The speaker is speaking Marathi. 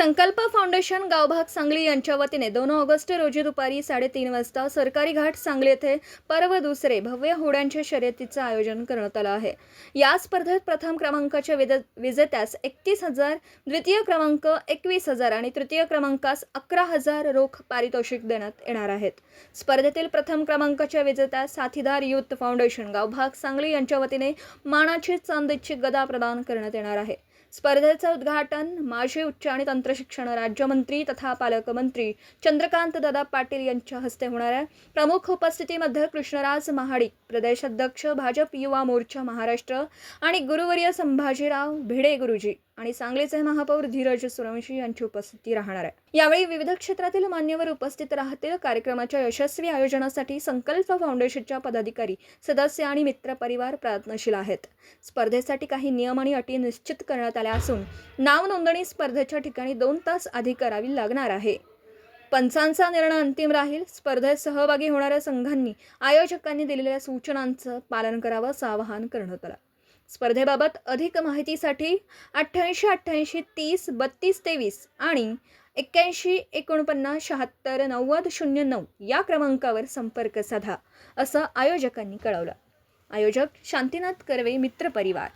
संकल्प फाउंडेशन गावभाग सांगली यांच्या वतीने 2 ऑगस्ट रोजी दुपारी 3:30 वाजता सरकारी घाट सांगली येथे पर्व दुसरे भव्य होड्यांच्या शर्यतीचं आयोजन करण्यात आलं आहे। या स्पर्धेत प्रथम क्रमांकाच्या विजेत्यास 31,000, द्वितीय क्रमांक 21,000 आणि तृतीय क्रमांकास 11,000 रोख पारितोषिक देण्यात येणार आहेत। स्पर्धेतील प्रथम क्रमांकाच्या विजेत्यास साथीदार युथ फाउंडेशन गावभाग सांगली यांच्या वतीने मानाची चांदीची गदा प्रदान करण्यात येणार आहे। स्पर्धेचं उद्घाटन माजी उच्च आणि तंत्रशिक्षण राज्यमंत्री तथा पालकमंत्री चंद्रकांत दादा पाटील यांच्या हस्ते होणार आहे। प्रमुख उपस्थितीमध्ये कृष्णराज महाडिक, प्रदेशाध्यक्ष भाजप युवा मोर्चा महाराष्ट्र आणि गुरुवर्य संभाजीराव भिडे गुरुजी आणि सांगलीचे महापौर धीरज सूर्यवंशी यांची उपस्थिती राहणार आहे। यावेळी विविध क्षेत्रातील मान्यवर उपस्थित राहतील। कार्यक्रमाच्या यशस्वी आयोजनासाठी संकल्प फाउंडेशनच्या पदाधिकारी, सदस्य आणि मित्रपरिवार प्रयत्नशील आहेत। स्पर्धेसाठी काही नियम आणि अटी निश्चित करण्यात आल्या असून नाव नोंदणी स्पर्धेच्या ठिकाणी 2 तास आधी करावी लागणार आहे। पंचांचा निर्णय अंतिम राहील। स्पर्धेत सहभागी होणाऱ्या संघांनी आयोजकांनी दिलेल्या सूचनांचं पालन करावं असं आवाहन करण्यात आलं। स्पर्धेबाबत अधिक माहितीसाठी 88 88 30 32 23 आणि 81 49 76 90 09 या क्रमांकावर संपर्क साधा असं आयोजकांनी कळवलं। आयोजक शांतीनाथ कर्वे, मित्रपरिवार।